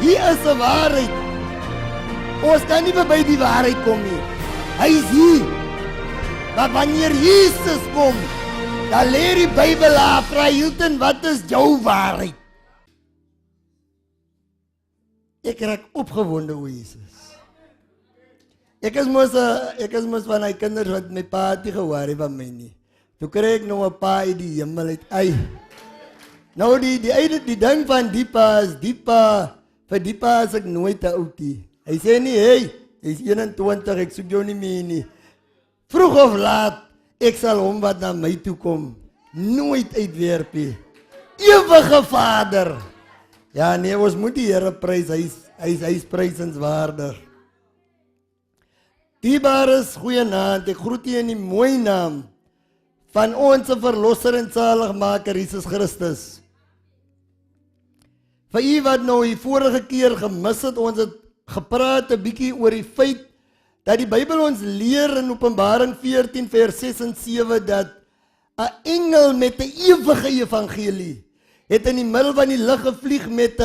Hier is 'n waarheid. Ons kan nie by die waarheid kom nie. Hy is hier. Maar wanneer Jesus kom, dan leer die Bybel af, vra Hilton, wat is jou waarheid? Ek raak opgewonde oor Jesus. Ek is mos van die kinders wat my pa het nie gehoor van my nie. Toe kry ek nou 'n pa uit die hemel uit. Ai. Nou die ding van die pa is, vir die pa is ek nooit te oud nie. Hy sê nie, hey, hy is 21, ek soek jou nie meer nie. Vroeg of laat, ek sal hom wat na my toe kom, nooit uitwerp nie. Ewige Vader. Ja nee, ons moet die Here prys, hy is prysenswaardig. Diebares goeienaand, ek groet u in die mooi naam van ons verlosser en zaligmaker Jesus Christus. Vir u wat nou die vorige keer gemis het, ons het gepraat 'n bietjie oor die feit dat die Bybel ons leer in Openbaring 14 vers 6 en 7 dat 'n engel met 'n ewige evangelie het in die middel van die lug gevlieg met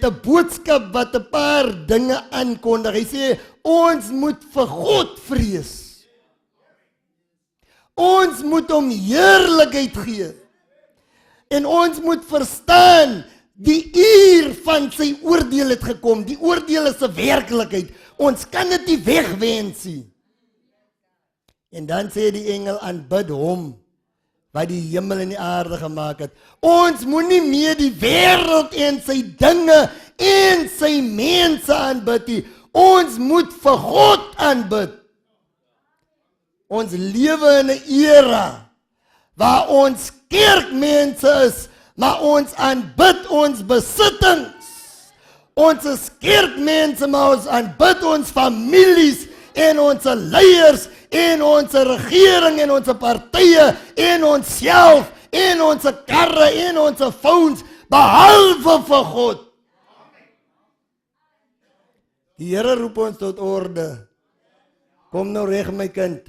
'n boodskap wat 'n paar dinge aankondig. Hy sê ons moet vir God vrees. Ons moet hom heerlikheid gee. En ons moet verstaan die uur van sy oordeel het gekom. Die oordeel is 'n werklikheid. Ons kan dit nie wegwens nie. En dan sê die engel aanbid hom wat die hemel en die aarde gemaak het. Ons moenie meer die wêreld en sy dinge en sy mense aanbid nie. Ons moet vir God aanbid. Ons lewe in 'n era waar ons kerkmense is, maar ons aanbid ons besittings. Ons is kerkmense, maar ons aanbid ons families en ons leiers en ons regering en ons partye en onsself en ons karre en ons phones, behalwe vir God. Die Here roep ons tot orde. Kom nou reg my kind.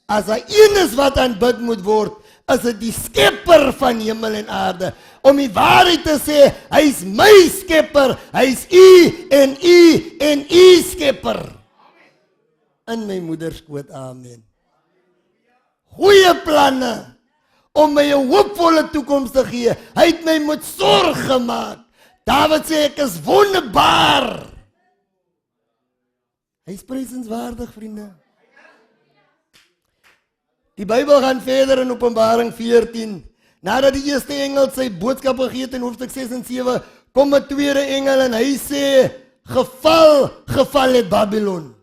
As hy een is wat aanbid moet word, is dit die skepper van hemel en aarde. Om die waarheid te sê, hy is my skepper, hy is u en u skepper. In my moeder skoot, amen. Goeie planne, om my 'n hoopvolle toekoms te gee. Hy het my met sorg gemaak. Dawid sê ek is wonderbaar. Hy is prysenswaardig, vriende. Die Bybel gaan verder in Openbaring 14. Nadat die eerste engel sy boodskap gegee het in hoofstuk 6 en 7, kom 'n tweede engel en hy sê, geval het Babylon.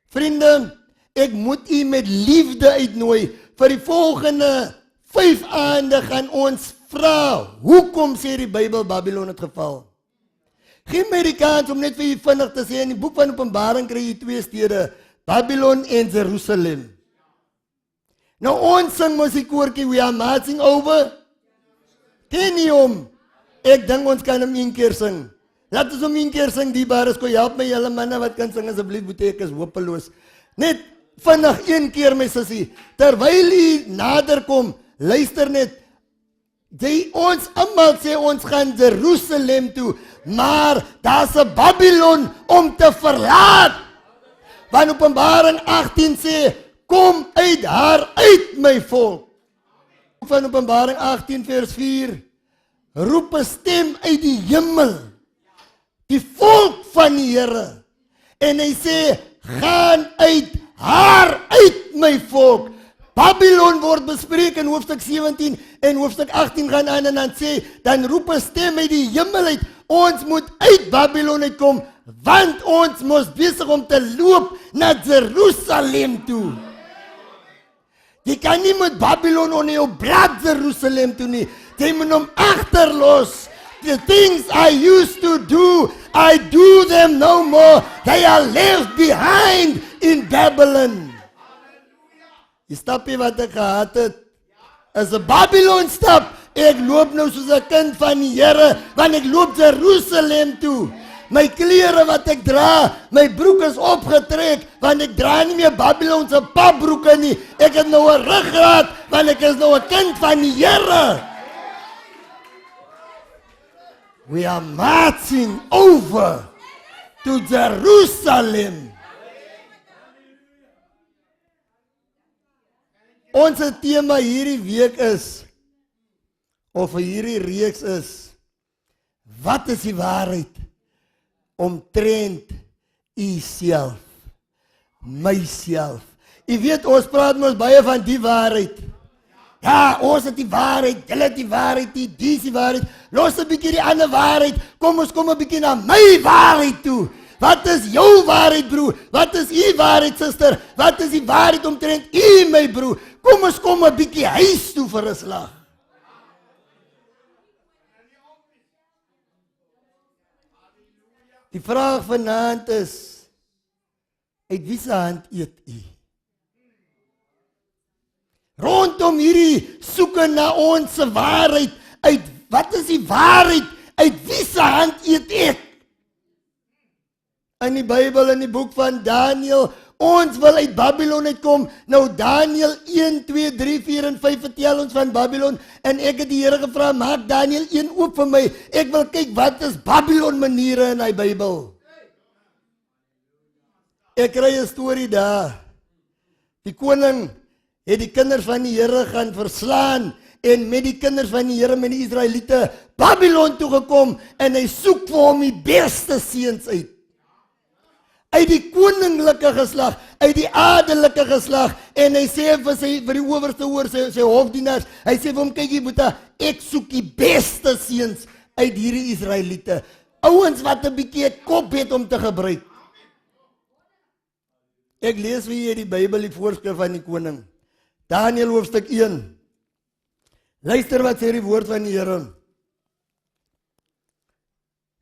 Vriende, ek moet u met liefde uitnooi. Vir die volgende 5 aande gaan ons vra, hoekom sê die Bybel Babylon het geval? Geen my die kans om net vir u vinnig te sê, in die boek van Openbaring kry jy 2 stede, Babylon en Jerusalem. Nou ons sing mos die koortjie, we are marching over. Ken jy hom? Ek dink ons kan hom een keer sing. Laat ons hom een keer sing, die bares, kon help my julle manne wat kan sing asseblief, want ek is hopeloos. Net vinnig een keer my sussie, terwyl jy nader kom, luister net. Ons almal sê ons gaan Jerusalem toe, maar daar's 'n Babylon om te verlaat. Want Openbaring 18 sê, kom uit haar uit my volk. Van Openbaring 18 vers 4, roep 'n stem uit die hemel, die volk van die Here. En hy sê, gaan uit haar uit my volk. Babylon word bespreek in hoofstuk 17 en hoofstuk 18 gaan aan en dan sê, dan roep 'n stem uit die hemel uit, ons moet uit Babylon uitkom, want ons mos besig om te loop na Jerusalem toe. Jy kan nie met Babylon onder jou blad Jerusalem toe nie. Jy moet hom agterlos. The things I used to do, I do them no more. They are left behind in Babylon. Die stapie wat ek gehad het, is 'n Babylon stap. Ek loop nou soos 'n kind van die Here, want ek loop Jerusalem toe. My klere wat ek dra, my broek is opgetrek, want ek dra nie meer Babylonse papbroeke nie. Ek het nou 'n ruggraat, want ek is nou 'n kind van die Here. We are marching over to Jerusalem. Ons tema hierdie week is, of hierdie reeks is, wat is die waarheid omtrent u self, myself. U weet, ons praat mos baie van die waarheid. Ja, ons het die waarheid, julle het die waarheid, die is die waarheid. Los 'n bietjie die ander waarheid. Kom ons kom 'n bietjie na my waarheid toe. Wat is jou waarheid, broer? Wat is u waarheid, suster? Wat is die waarheid omtrent u, my broer? Kom ons kom 'n bietjie huis toe vir 'n slag. Die vraag vanaand is, uit wie se hand eet u? Rondom hierdie soeke na ons waarheid, uit wat is die waarheid, uit wie se hand eet ek? In die Bybel, in die boek van Daniël, ons wil uit Babylon uitkom. Nou Daniël 1, 2, 3, 4 en 5 vertel ons van Babylon, en ek het die Here gevra, maak Daniël 1 oop vir my. Ek wil kyk wat is Babylon maniere in die Bybel. Ek kry 'n storie daar. Die koning het die kinders van die Here gaan verslaan, en met die kinders van die Here, met die Israeliete, Babylon toe gekom, en hy soek vir hom die beste seuns uit. Uit die koninklike geslag, uit die adelike geslag, en hy sê vir die owerste oor sy hofdienaars, hy sê vir hom, kyk hier boeta, ek soek die beste seuns uit hierdie Israeliete. Ouens wat 'n bietjie kop het om te gebruik. Ek lees vir julle die Bybel, die voorskrif van die koning. Daniël hoofstuk 1. Luister wat sê die woord van die Here.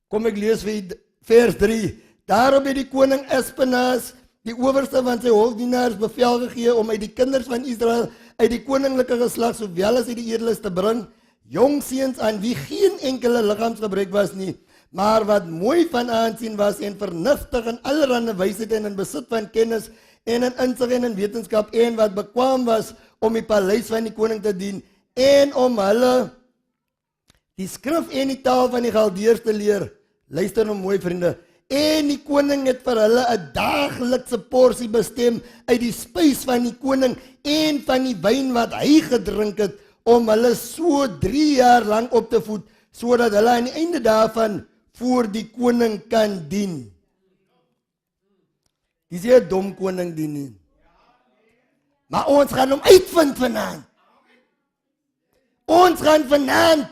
Kom ek lees vir vers 3. Daarop het die koning Aspenas, die owerste van sy hofdienaars, bevel gegee om uit die kinders van Israel, uit die koninklike geslag, sowel as uit die edeles te bring, jong seuns aan wie geen enkele liggaamsgebrek was nie, maar wat mooi van aansien was en vernuftig in allerlei wysheid en in besit van kennis en in insig en in wetenskap, en wat bekwaam was om die paleis van die koning te dien, en om hulle die skrif en die taal van die Galdeërs te leer. Luister nou mooi, vriende. En die koning het vir hulle 'n daaglikse porsie bestem uit die spys van die koning en van die wyn wat hy gedrink het, om hulle so 3 jaar lank op te voed, sodat hulle aan die einde daarvan voor die koning kan dien. Dis 'n dom koning dien nie. Maar ons gaan hom uitvind vanaand. Ons gaan vanaand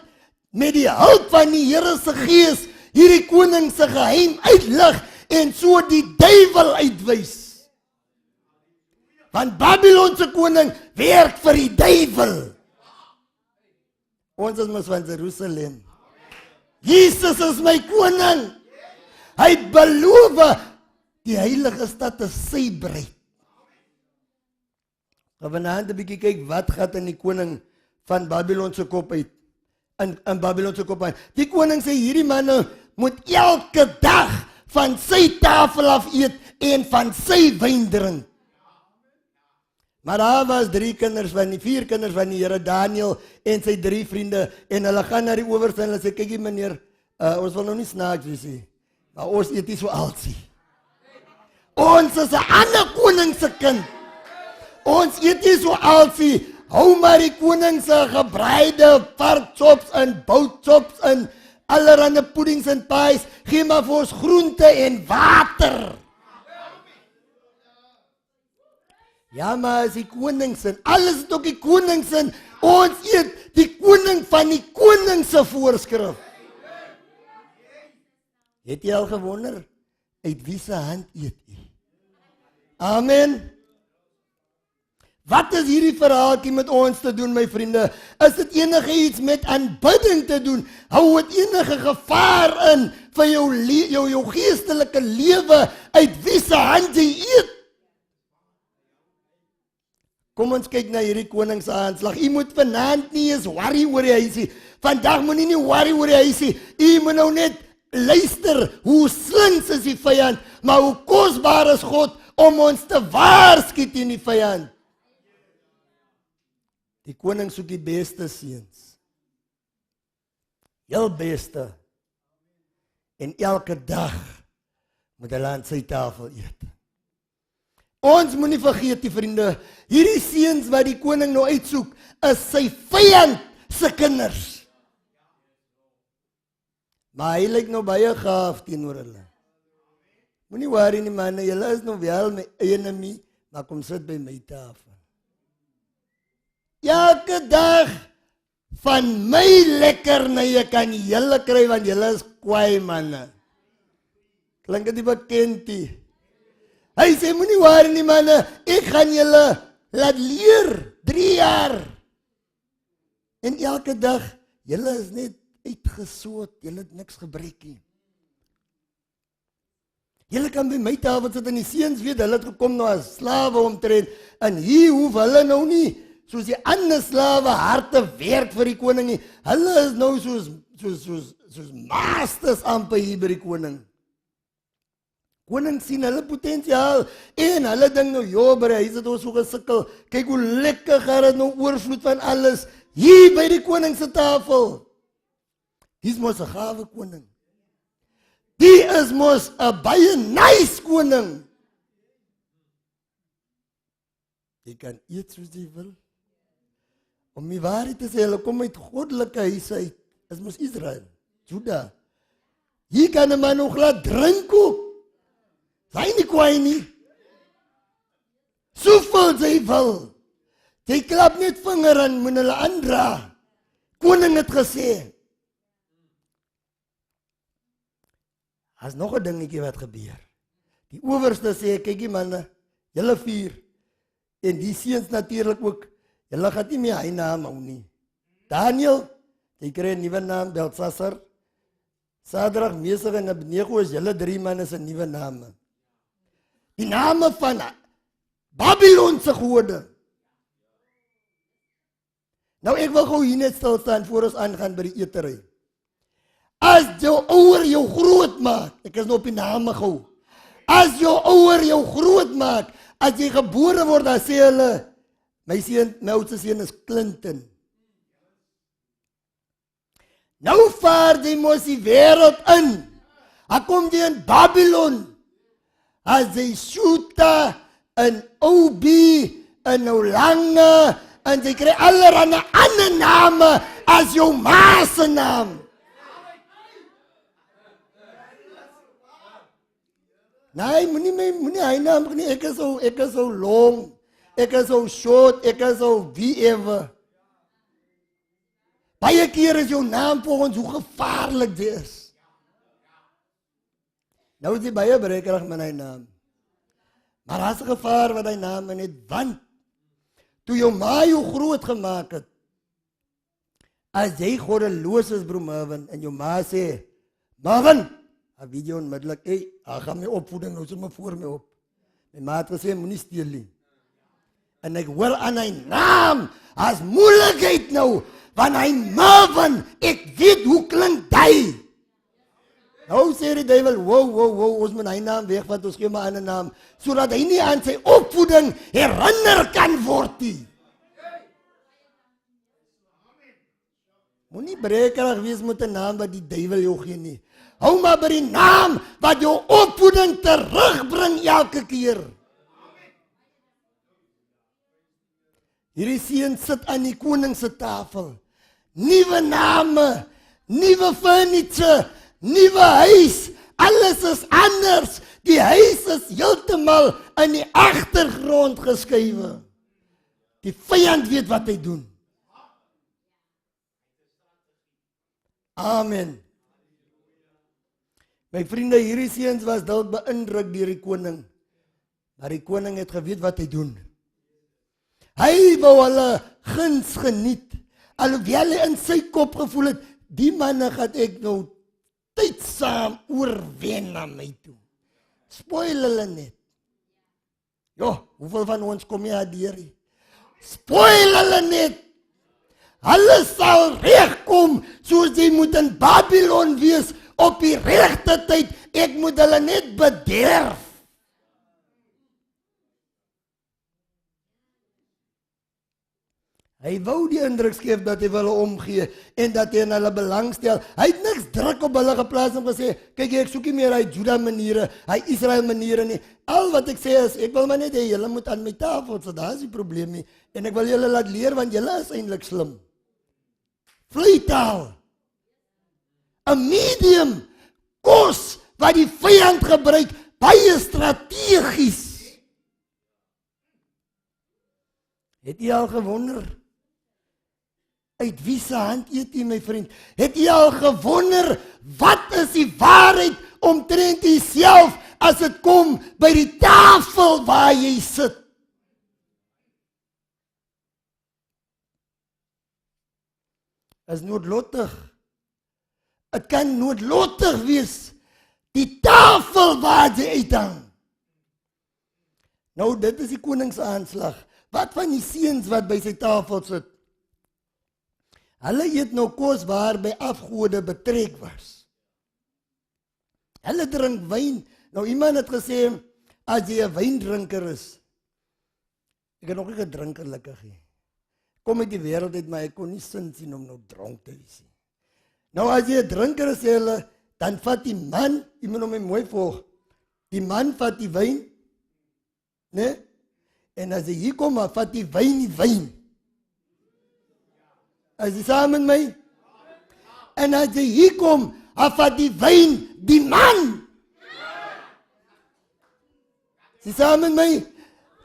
met die hulp van die Here se Gees hierdie koning se geheim uitlig en so die duiwel uitwys. Want Babylon se koning werk vir die duiwel. Ons is mos van Jerusalem. Jesus is my koning. Hy het beloof die heilige stad is sy bruid. Gaan vanaand 'n bietjie kyk wat gaan in die koning van Babylon se kop uit. In Babylon se kop uit. Die koning sê hierdie manne moet elke dag van sy tafel af eet en van sy wyn drink. Maar daar was 4 kinders van die Here, Daniël en sy 3 vriende, en hulle gaan na die owerste en hulle sê, kyk hier meneer, ons wil nou nie snaaks wees nie, maar ons eet nie so altyd. Ons is 'n ander koning se kind. Ons eet nie so altyd. Hou maar die koning se gebraaide varkchops en boutchops en allerhande puddings en pies, gee maar vir ons groente en water. Ja, maar as die koningsin, alles is ook die koningsin, ons eet die koning van die koning se voorskrif. Het jy al gewonder, uit wie se hand eet jy? Amen. Wat is hierdie verhaaltjie met ons te doen, my vriende? Is dit enige iets met aanbidding te doen? Hou dit enige gevaar in vir jou geestelike lewe, uit wie se hand jy eet? Kom ons kyk na hierdie koning se aanslag. U moet vanaand nie eens worry oor die huisie. Vandag moet nie worry oor die huisie. U moet nou net luister hoe slinks is die vyand, maar hoe kosbaar is God om ons te waarsku teen die vyand. Die koning soek die beste seuns. Heel beste. En elke dag moet hulle aan sy tafel eet. Ons moet nie vergeet, die vriende, hierdie seuns wat die koning nou uitsoek, is sy vyand se kinders. Maar hy lyk nou baie gaaf teenoor hulle. Moenie worry nie manne, julle is nou wel my enemy, maar kom sit by my tafel. Elke dag van my lekkernye kan julle kry, want julle is kwaai manne. Klink dit bekend nie? Hy sê, moenie worry nie manne, ek gaan julle laat leer, 3 jaar. En elke dag, julle is net uitgesoot, julle het niks gebreek nie. Julle kan by my tafel sit en die seuns weet, hulle het gekom nou as slawe omtrent, en hier hoef hulle nou nie, soos die ander slawe harte werk vir die koning nie. Hulle is nou soos masters amper hier by die koning. Koning sien hulle potensiaal en hulle ding nou, bre, hy sit ons so gesikkel. Kyk hoe lekker gaan dit nou oorvloed van alles hier by die koning se tafel. Dis mos 'n gawe koning. Die is mos 'n baie nice koning. Jy kan eet soos jy wil. Om die waarheid te sê, hulle kom uit goddelike huise uit. Is mos Israel, Juda. Hier kan 'n man nog laat drink ook. Sy nie kwaai nie. Soveel sy wil. Jy klap net vinger en moet hulle aandra. Koning het gesê. As nog 'n dingetjie wat gebeur. Die owerste sê, kykie manne, julle 4. En die seuns natuurlik ook. Julle gaan nie meer hy naam hou nie. Daniel, jy kry 'n nuwe naam, Belsasar. Sadrag, Mesach en Abednego is julle 3 manne se nuwe name. Die name van Babylonse gode. Nou ek wil gou hier net stil staan voor ons aangaan by die etery. As jou ouer jou groot maak, ek is nou op die name gou. As jou ouer jou groot maak, as jy gebore word, dan sê hulle, my seun, my oudste seun is Clinton. Nou vaar jy mos die wêreld in. Hy kom jy in Babylon. As jy Shuta, in Obi, in Olange, en jy kry allerhande ander name as jou ma se naam. Nee, moenie hy naam nie, ek is so long, ek is so short, ek is so wie ever. Baie keer is jou naam vir ons hoe gevaarlik dit is. Nou is die baie brekerig met hy naam. Maar as 'n gevaar wat hy naam het, want toe jou ma jou groot gemaak het, as jy goddeloos is, broer Marvin, en jou ma sê, Marvin, dan weet jy onmiddellik, hy gaan my opvoeding, nou sit my voor my op. My ma het gesê, moenie steel nie. En ek hoor aan hy naam, as moeilikheid nou, want hy Marvin, ek weet hoe klink hy. Nou sê die duiwel, wow, ons moet hy naam weg, want ons gee maar 'n ander naam, sodat hy nie aan sy opvoeding herinner kan word nie. Moenie brekerig wees met 'n naam wat die duiwel jou gee nie. Hou maar by die naam wat jou opvoeding terugbring elke keer. Hierdie seun sit aan die koning se tafel. Nuwe name, nuwe furniture, nuwe huis, alles is anders. Die huis is heeltemal in die agtergrond geskuif. Die vyand weet wat hy doen. Amen. My vriende, hierdie seuns was dalk beïndruk deur die koning. Maar die koning het geweet wat hy doen. Hy wou hulle guns geniet. Alhoewel hy in sy kop gevoel het, die manne gaan ek nou tydsaam oorwen na my toe. Spoil hulle net. Jo, hoeveel van ons kom jy deur? Spoil hulle net. Hulle sal regkom, soos jy moet in Babylon wees, op die regte tyd. Ek moet hulle net bederf. Hy wou die indruk skep dat hy hulle omgee en dat hy in hulle belang stel. Hy het niks druk op hulle geplaas om gesê, kyk ek soek nie meer hy Juda maniere, hy Israel maniere nie. Al wat ek sê is, ek wil maar net hê julle moet aan my tafel, so daar is die probleem nie. En ek wil julle laat leer want julle is eintlik slim. Vleitaal. 'n medium kos wat die vyand gebruik, baie strategies. Het jy al gewonder? Uit wie se hand eet jy, my vriend? Het jy al gewonder, wat is die waarheid omtrent jouself as dit kom by die tafel waar jy sit? Is noodlottig. Het kan noodlottig wees, die tafel waar jy uithang. Nou, dit is die koningsaanslag. Wat van die seuns wat by sy tafel sit? Hulle eet nou kos waarby afgode betrek was. Hulle drink wyn. Nou iemand het gesê, as jy 'n wyndrinker is, ek het nog nie gedrink gelukkig nie. Kom uit die wêreld uit, maar ek kon nie sin sien om nou dronk te wees nie. Nou as jy 'n drinker is, sê hulle, dan vat die man, jy moet hom mooi volg, die man vat die wyn, né? En as hy hier kom, dan vat die wyn die wyn. As jy saam met my? En as jy hier kom, dan vat die wyn die man. As jy saam met my?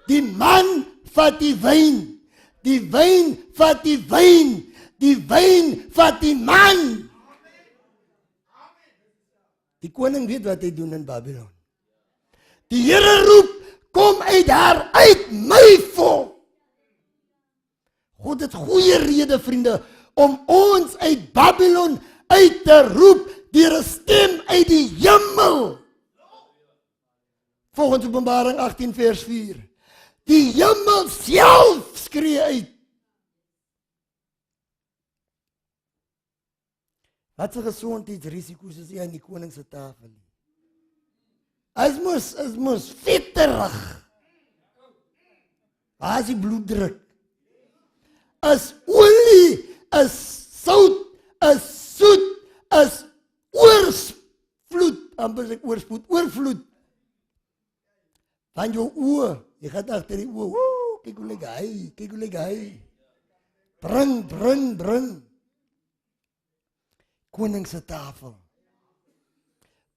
Die man vat die wyn. Die wyn vat die wyn. Die wyn vat die man. Die koning weet wat hy doen in Babylon. Die Here roep, kom uit daar, uit my volk. God het goeie rede, vriende, om ons uit Babylon uit te roep, deur 'n stem uit die hemel. Volgens Openbaring 18 vers 4. Die hemel self skree uit. Wat 'n gesondheidsrisiko's is aan die koning se tafel. As mos vetterig. As die bloeddruk. As olie, as sout, as soet, as oorsvloed, amper sê oorvloed. Van jou oë, jy gaan agter die oë. Kyk hoe lyk hy. Bring. Koning se tafel.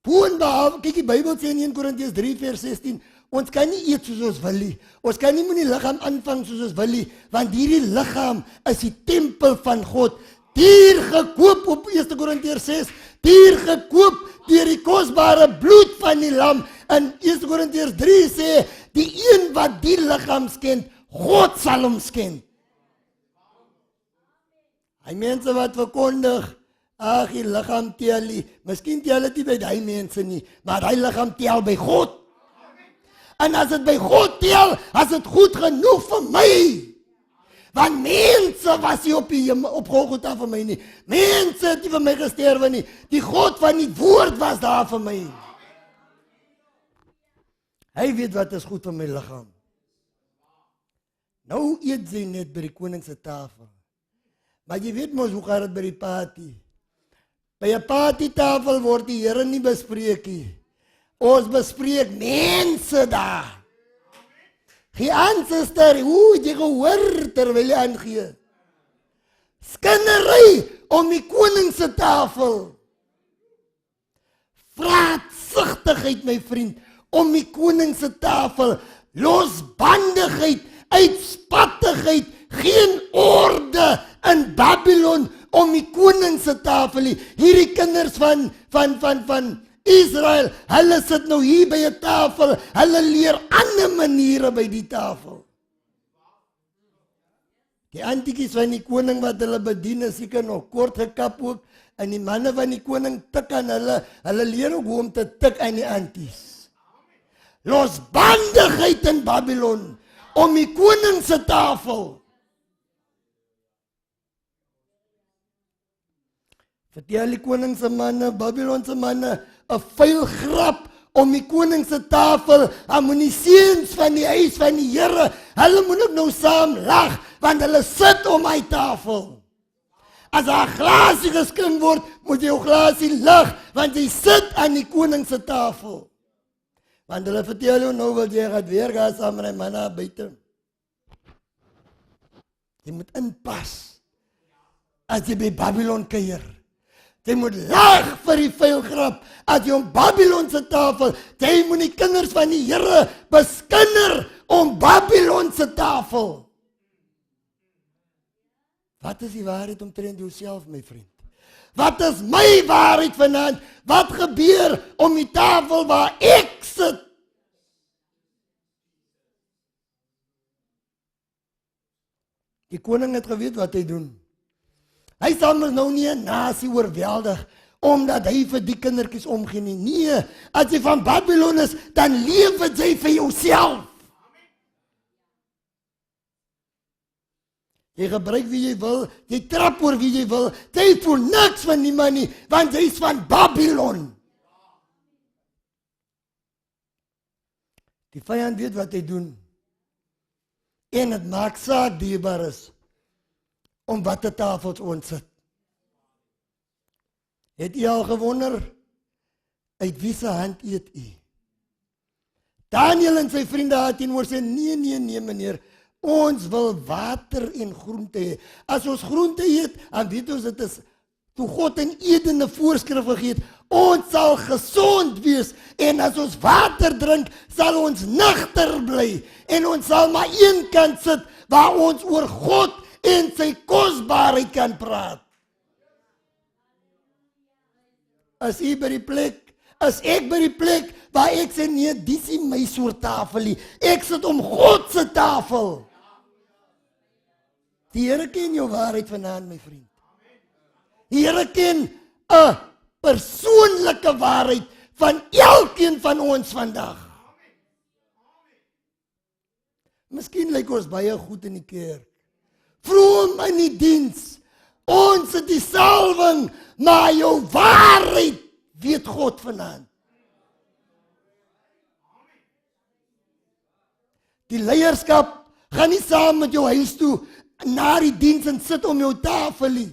Boonbehalwe, kyk die Bybel sê in 1 Korintiërs 3 vers 16, ons kan nie eet soos ons wil nie. Ons kan nie met die liggaam aanvang soos ons wil nie, want hierdie liggaam is die tempel van God. Duur gekoop op 1 Korintiërs 6, duur gekoop deur die kosbare bloed van die lam. In 1 Korintiërs 3 sê, die een wat die liggaam skend, God sal hom skend. Hy mense wat verkondig, ag, die liggaam tel nie. Miskien tel dit nie by die mense nie, maar die liggaam tel by God. En as dit by God tel, as dit goed genoeg vir my. Want mense was nie op Golgotha vir my nie. Mense het nie vir my gesterwe nie. Die God van die woord was daar vir my. Hy weet wat is goed vir my liggaam. Nou eet sy net by die koning se tafel. Maar jy weet mos hoe gaan dit by die party. By 'n partytafel word die Here nie bespreek nie. Ons bespreek mense daar. Gee aan, suster, jy gehoor terwyl jy aangee. Skinnery om die koning se tafel. Vraatsigtigheid, my vriend, om die koning se tafel. Losbandigheid, uitspattigheid, geen orde in Babylon om die koning se tafel nie. Hierdie kinders van Israel, hulle sit nou hier by 'n tafel, hulle leer ander maniere by die tafel. Die antikies van die koning wat hulle bedien is seker nog kort gekap ook, en die manne van die koning tik aan hulle leer ook hoe om te tik aan die anties. Losbandigheid in Babylon, om die koning se tafel. Vertel die koning se manne, Babylon se manne, 'n vuil grap om die koning se tafel, en moet die seuns van die huis van die Here, hulle moet ook nou saam lag, want hulle sit om my tafel. As daar 'n glasie geskink word, moet jy jou glasie lig, want jy sit aan die koning se tafel. Want hulle vertel jou nou wat jy gaat weer gaan saam met die manne buite. Jy moet inpas as jy by Babylon kuier. Jy moet lag vir die vuilgrap as jy om Babylon se tafel. Jy moet die kinders van die Here beskinder om Babylon se tafel. Wat is die waarheid omtrent jouself, my vriend? Wat is my waarheid vanaand? Wat gebeur om die tafel waar ek sit? Die koning het geweet wat hy doen. Hy sal mos nou nie 'n nasie oorweldig omdat hy vir die kindertjies omgee nie. Nee, as jy van Babylon is, dan leef jy vir jouself. Jy gebruik wie jy wil, jy trap oor wie jy wil, jy voel niks van niemand nie, want jy is van Babylon. Die vyand weet wat hy doen. En het maak saak, dierbares, om watter tafels ons sit. Het u al gewonder, uit wie se hand eet u? Daniel en sy vriende het teenoor sê, nee meneer, ons wil water en groente hê. As ons groente eet, dan weet ons dit is, toe God in Eden 'n voorskrif gegee het, ons sal gesond wees, en as ons water drink, sal ons nugter bly, en ons sal maar een kant sit, waar ons oor God en sy kosbaarheid kan praat. As u by die plek, as ek by die plek, waar ek sê, nee, dis nie my soort tafel nie, ek sit om God se tafel. Die Here ken jou waarheid vanaand, my vriend. Die Here ken 'n persoonlike waarheid van elkeen van ons vandag. Miskien lyk ons baie goed in die kerk, vroom in die diens, ons het die salwing, maar jou waarheid weet God vanaand. Die leierskap gaan nie saam met jou huis toe, na die diens en sit om jou tafel nie.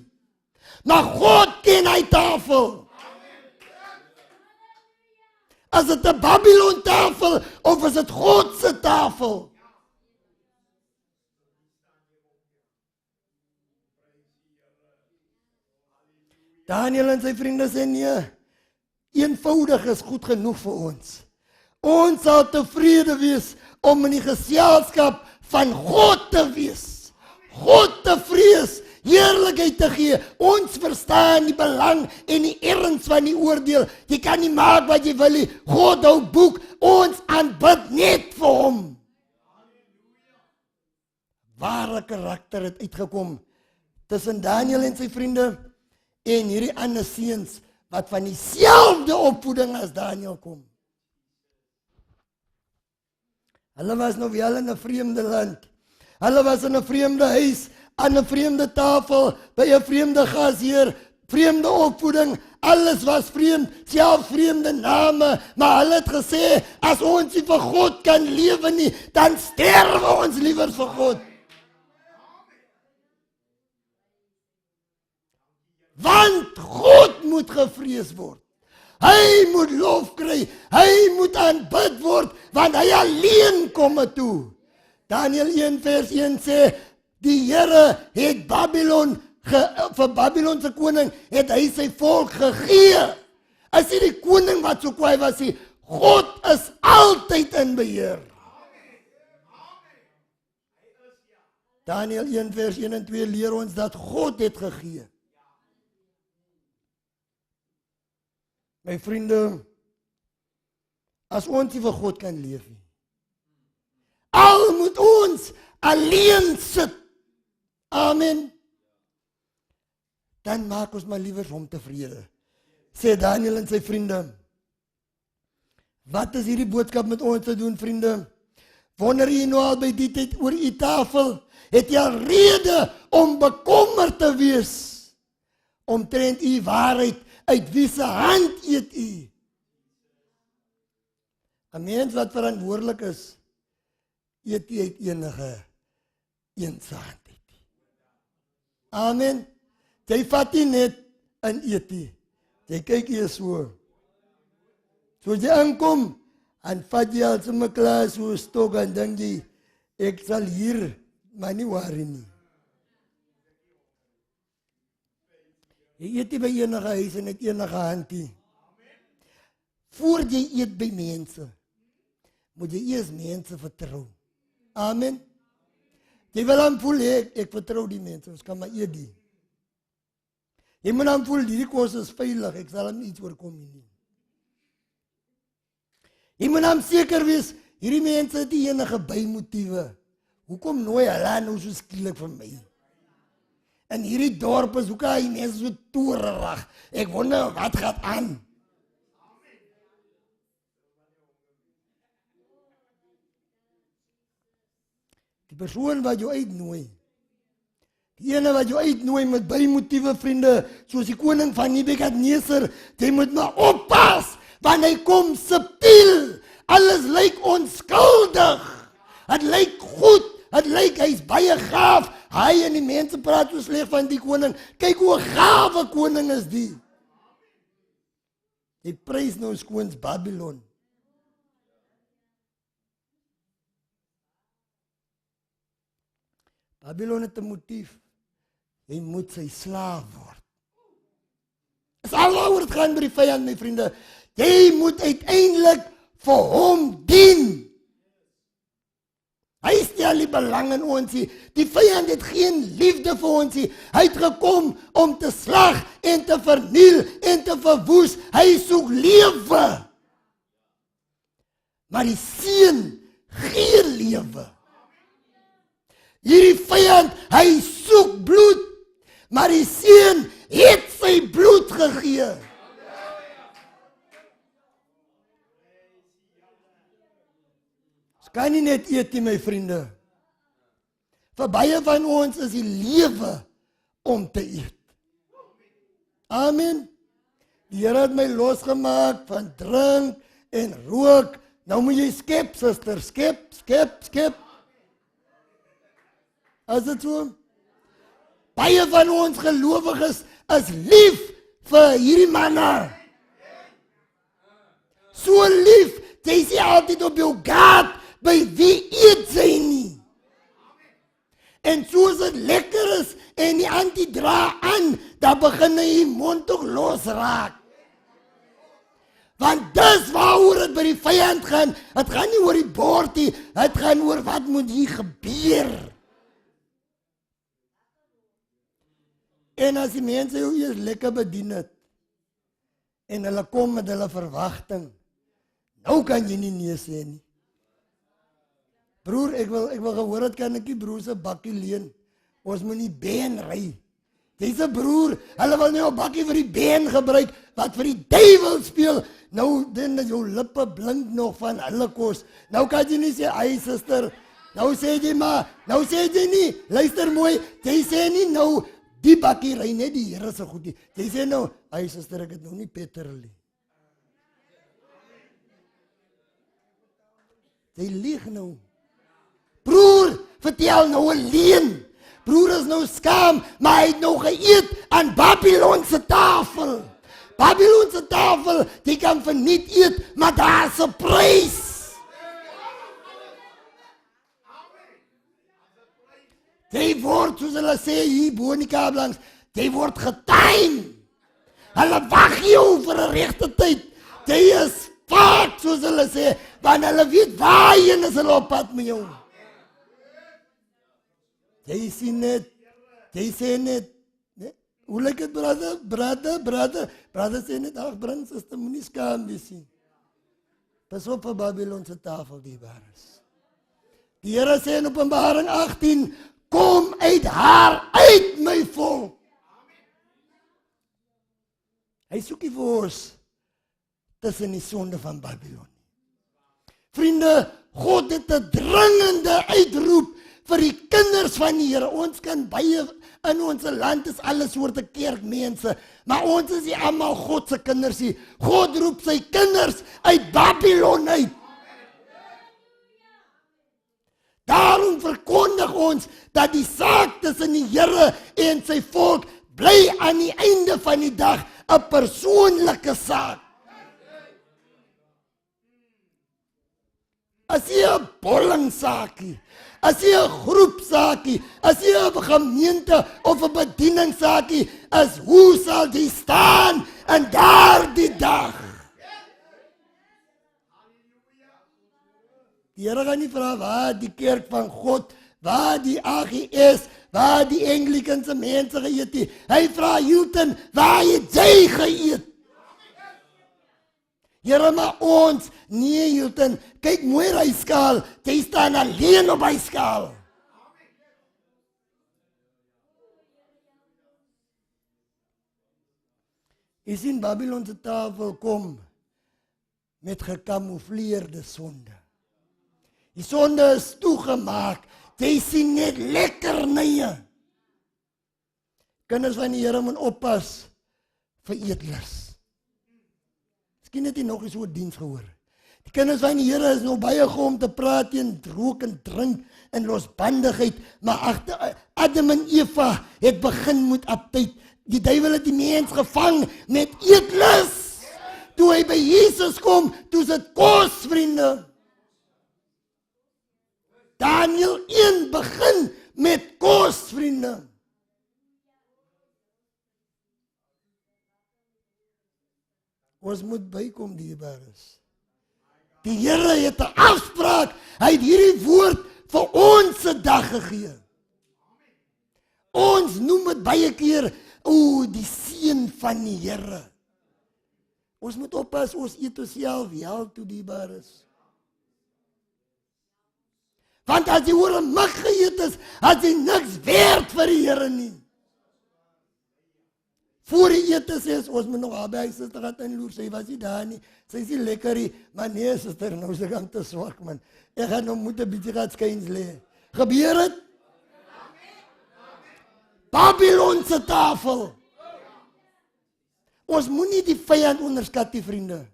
Maar God ken hy tafel. As dit 'n Babylon tafel, of is dit God se tafel? Daniel en sy vriende sê nee, eenvoudig is goed genoeg vir ons. Ons sal tevrede wees om in die geselskap van God te wees. God te vrees, heerlikheid te gee. Ons verstaan die belang en die erns van die oordeel. Jy kan nie maak wat jy wil nie. God hou boek, ons aanbid net vir hom. Ware karakter het uitgekom tussen Daniel en sy vriende en hierdie ander seuns wat van dieselfde opvoeding as Daniel kom. Hulle was nou wel in 'n vreemde land. Hulle was in 'n vreemde huis, aan 'n vreemde tafel, by 'n vreemde gasheer, vreemde opvoeding, alles was vreemd, selfs vreemde name, maar hulle het gesê, as ons nie vir God kan lewe nie, dan sterwe ons liewer vir God. Want God moet gevrees word. Hy moet lof kry, hy moet aanbid word, want hy alleen kom toe. Daniel 1 vers 1 sê, die Here het Babylon, vir Babylon se koning, het hy sy volk gegee. As hy die koning wat so kwaai was, hy, God is altyd in beheer. Daniel 1 vers 1 en 2 leer ons dat God het gegee. My vriende, as ons nie vir God kan leef nie, al moet ons alleen sit, amen, dan maak ons maar liewer hom tevrede. Sê Daniel en sy vriende, wat is hierdie boodskap met ons te doen, vriende? Wonder jy nou al by die tyd oor die tafel, het jy al rede om bekommerd te wees, omtrent die waarheid, uit wie se hand eet u? 'n Mens wat verantwoordelik is, eet u uit enige een se hand uit. Amen. Jy vat nie net in eet nie. Jy kyk eers so. So jy aankom, en vat jy al sommer klaar so stok en dink jy, ek sal hier maar nie worry nie. Jy eet nie by enige huis en het enige handie. Voor jy eet by mense, moet jy eers mense vertrou. Amen. Jy wil aan voel, ek vertrou die mense, ons kan maar eet die. Jy moet aan voel, die kos is veilig, ek sal hom iets oorkom nie. Jy moet aan seker wees, hierdie mense het nie enige bymotiewe. Hoekom nooi hulle nou so skielik vir my? In hierdie dorp is, hoe kan die mense so toererig? Ek wonder, wat gaat aan? Die persoon wat jou uitnooi, die ene wat jou uitnooi met bymotiewe, vriende, soos die koning van Nebukadneser, jy moet maar oppas, want hy kom subtiel, alles lyk onskuldig, het lyk goed, het lyk, hy is baie gaaf, hy en die mense praat so sleg van die koning, kyk hoe gawe koning is die. Hy prys nou skoons Babylon. Babylon het 'n motief. Hy moet sy slaaf word. Is alhoor het gaan by die vyand, my vriende. Jy moet uiteindelik vir hom dien. Hy stel nie belang in ons nie. Die vyand het geen liefde vir ons nie. Hy het gekom om te slag en te verniel en te verwoes. Hy soek lewe. Maar die seun gee lewe. Hierdie vyand, hy soek bloed, maar die seun het sy bloed gegee. Ons kan nie net eet nie, my vriende. Vir baie van ons is die lewe om te eet. Amen. Die Here het my losgemaak van drink en rook. Nou moet jy skep, suster, skep. As dit so? Baie van ons gelowiges is lief vir hierdie manne. So lief, jy sê altyd op jou gaat, by wie eet sy nie. En soos het lekker is, en die auntie dra aan, dan begin hy mond toch losraak. Want dis waaroor het by die vyand gaan, het gaan nie oor die bord nie, het gaan oor wat moet hier gebeur. En as die mense jou eers lekker bedien het, en hulle kom met hulle verwagting, nou kan jy nie nee sê nie. Broer, ek wil gehoor het, kan ek die broer se bakkie leen. Ons moet nie been ry. Jy's 'n broer, hulle wil nie 'n bakkie vir die been gebruik, wat vir die duiwel speel. Nou, dan is jou lippe blink nog van hulle kos. Nou kan jy nie sê, ai suster, nou sê jy maar, nou sê jy nie, luister mooi, jy sê nie nou, die bakkie ry net die Here se goed nie. Jy sê nou, ai suster, ek het nou nie petrol nie. Jy lieg nou. Broer, vertel nou 'n leuen. Broer is nou skaam, maar hy het nou geëet aan Babylon se tafel. Babylon se tafel, die kan verniet eet, maar daar is 'n prys. Jy word, soos hulle sê hier bo in die Kaap langs, jy word getime. Hulle wag jou vir 'n regte tyd. Jy is vaak, soos hulle sê, want hulle weet waarheen is hulle op pad met jou. Jy sien net, jy sê net, nee? Hoe lyk het, brother sê net, ach, bring, sister, moet nie skaam wees nie. Pas op vir Babylon se tafel, die waar is. Die Here sê in Openbaring 18, kom uit haar uit, my volk. Hy soek nie vir ons tussen die sonde van Babylon. Vriende, God het 'n dringende uitroep vir die kinders van die Here. Ons kan baie, in ons land is alle soorte kerkmense, maar ons is nie almal God se kinders nie. God roep sy kinders uit Babylon uit. Daarom verkondig ons dat die saak tussen die Here en sy volk bly aan die einde van die dag 'n persoonlike saak. As jy 'n bollingssaakie, as jy 'n groepsaakie, as jy 'n gemeente of 'n bedieningssaakie, is hoe sal jy staan in daardie dag? Die Here gaan nie vra waar die kerk van God, waar die AGS, waar die Anglicanse mense geëet het. Hy vra Hilton, waar het jy geëet? Here, maar ons, nee Hilton, kyk mooi hy skaal, jy staan alleen op hy skaal. Jy sien Babylon se tafel kom met gekamoufleerde sonde. Die sonde is toegemaak, jy sien net lekkernye. Kinders van die Here moet oppas vir eetlus. Miskien het jy nog eens so 'n diens gehoor. Die kinders van die Here is nou baie goed om te praat teen rook en drink en losbandigheid, maar agter Adam en Eva het begin met aptyt. Die duiwel het die mens gevang met eetlus. Toe hy by Jesus kom, toe is dit kos, vriende. Daniel 1 begin met kos, vriende. Ons moet bykom, dierbares. Die Here het 'n afspraak. Hy het hierdie woord vir ons se dag gegee. Ons noem dit baie keer, die seën van die Here. Ons moet oppas, ons eet onsself wel toe, dierbares. Want as jy oor 'n mik geëet is, as jy niks werd vir die Here nie. Voor die ete sê ons moet nog albei suster gaan inloer, sy was nie daar nie. Sy is nie lekkerie, maar nee suster, nou is ek te swak man. Ek gaan nou moet 'n bietjie gaan skuins lê. Gebeur het? Babylon se tafel. Ons moet nie die vyand onderskat nie, vriende.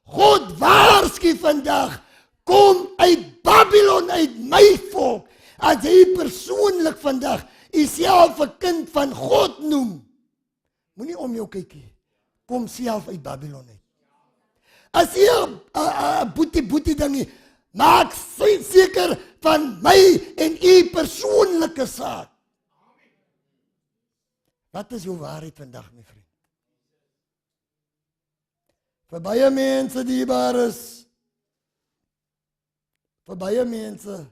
God waarsku vandag, kom uit Babylon, uit my volk. As jy persoonlik vandag jouself 'n kind van God noem, moenie om jou kyk nie. Kom self uit Babylon uit. As jy 'n boetie dingie, maak seker van my en u persoonlike saak. Wat is jou waarheid vandag, my vriend? Vir baie mense dierbares, vir baie mense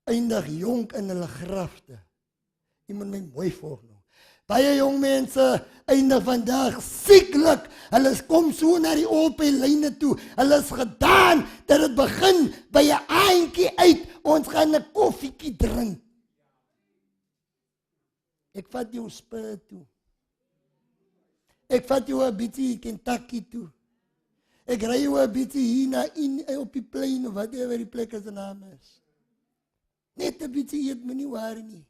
eindig jonk in hulle grafte. Jy moet my mooi volg nou. Baie jong mense eindig vandag sieklik. Hulle kom so na die oplyne toe. Hulle is gedaan dat dit begin by 'n aantjie uit. Ons gaan 'n koffietjie drink. Ek vat jou Spur toe. Ek vat jou 'n bietjie Kentucky toe. Ek ry jou 'n bietjie hier na op die plein of whatever die plek se naam is. Net 'n bietjie eet my nie waar nie.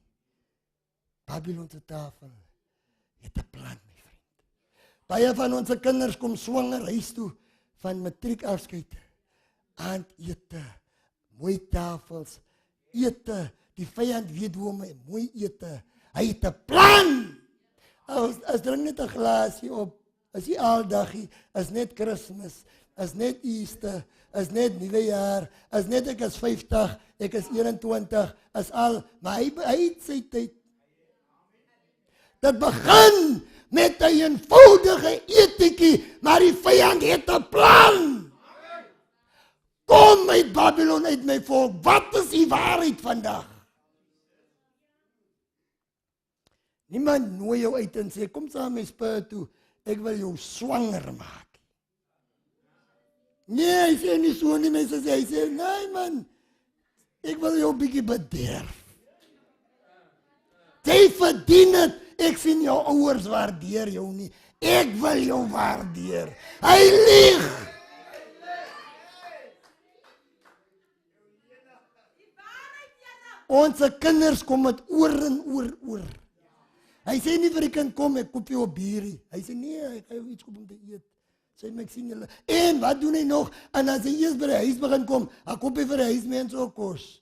Babylon se tafel het 'n plan, my vriend. Baie van ons kinders kom swanger huis toe van matriekafskeid. Aandete, mooi tafels, ete, die vyand weet hoe om mooi ete. Hy het 'n plan. As drink net 'n glasie op, as jy aldaggie, as net Kersfees, as net Easter, as net Nuwejaar, as net ek is 50, ek is 21, as al, maar hy het sy tyd. Dit begin met 'n eenvoudige etetjie, maar die vyand het 'n plan. Kom uit Babylon, uit my volk, wat is die waarheid vandag? Niemand nooi jou uit en sê, kom saam my Spur toe, ek wil jou swanger maak. Nee, hy sê nie so nie, mense sê, hy sê, nee man, ek wil jou bietjie bederf. Jy verdien het, ek sien jou ouers waardeer jou nie, ek wil jou waardeer. Hy lieg. Onze kinders kom met oor en oor. Hy sê nie vir die kind, kom, ek koop jou 'n bierie. Hy sê, nee, ek ga jou iets koop om te eet. Sê my, ek sien julle. En wat doen hy nog? En as hy eers by die huis begin kom, dan koop hy vir die huismense ook kos.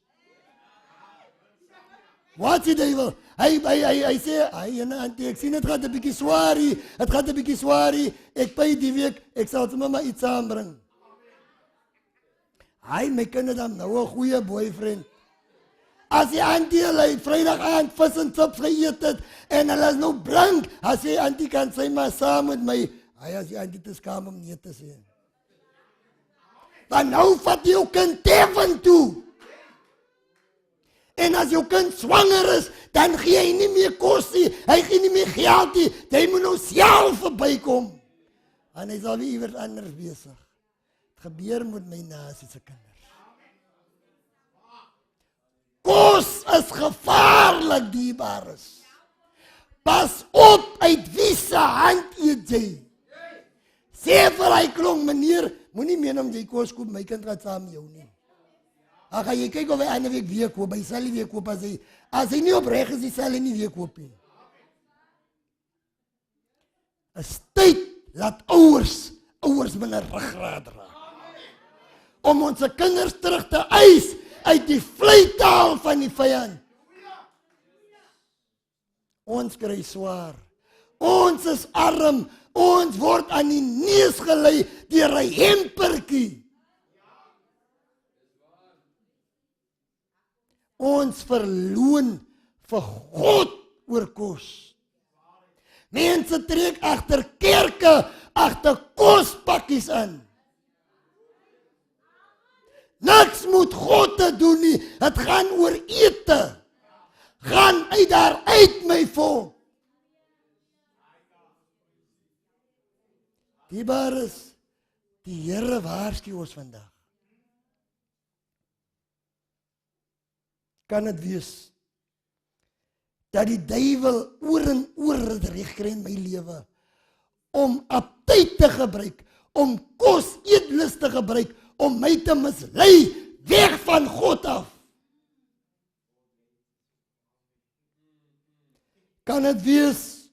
Wat die duiwel? Hy sê, "Ai, auntie, ek sien dit gaan 'n bietjie swaar hier. Dit gaan 'n bietjie swaar hier. Ek by die week, ek sal sommer maar iets saambring." Hy my kinders dan nou 'n goeie boyfriend. As die auntie hulle Vrydag aand vis en chips geëet het en hulle is nou blank, as die auntie kan sy maar saam met my, as die auntie te skaam om nee te sê. Want nou vat jou kind Tevin toe. En as jou kind swanger is, dan gee hy nie meer kos nie, hy gee nie meer geld nie, hy moet nou self verbykom. En hy sal weer iewers anders besig. Het gebeur met my nasie se kinders. Kos is gevaarlik, dierbares. Pas op uit wie se hand eet jy. Sê vir hy klong, meneer, moenie meen om jy kos koop, my kind gaat saam met jou nie. Ag, jy kyk of hy ander week weer koop, hy sal nie weer koop as hy nie opreg is, hy sal hy nie weer koop nie. Is tyd, laat ouers met 'n ruggraat raak. Om ons kinders terug te eis uit die vleitaal van die vyand. Ons kry swaar. Ons is arm. Ons word aan die neus gelei deur 'n hempertjie. Ons verloon vir God oor kos. Mense trek agter kerke, agter kospakkies aan. Niks moet God te doen nie. Het gaan oor ete. Gaan uit daar uit my volk. Diebares, die Here waarsku ons vandag. Kan dit wees dat die duiwel oor en oor het reg kry in my lewe om aptyt te gebruik, om kos eetlus te gebruik, om my te mislei weg van God af. Kan dit wees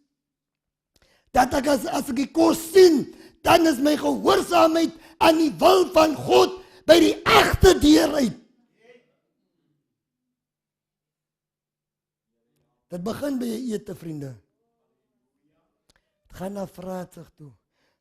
dat ek as ek die kos sien, dan is my gehoorsaamheid aan die wil van God by die agterdeur uit. Dit begin by 'n ete, vriende. Het gaan na vraatsig toe.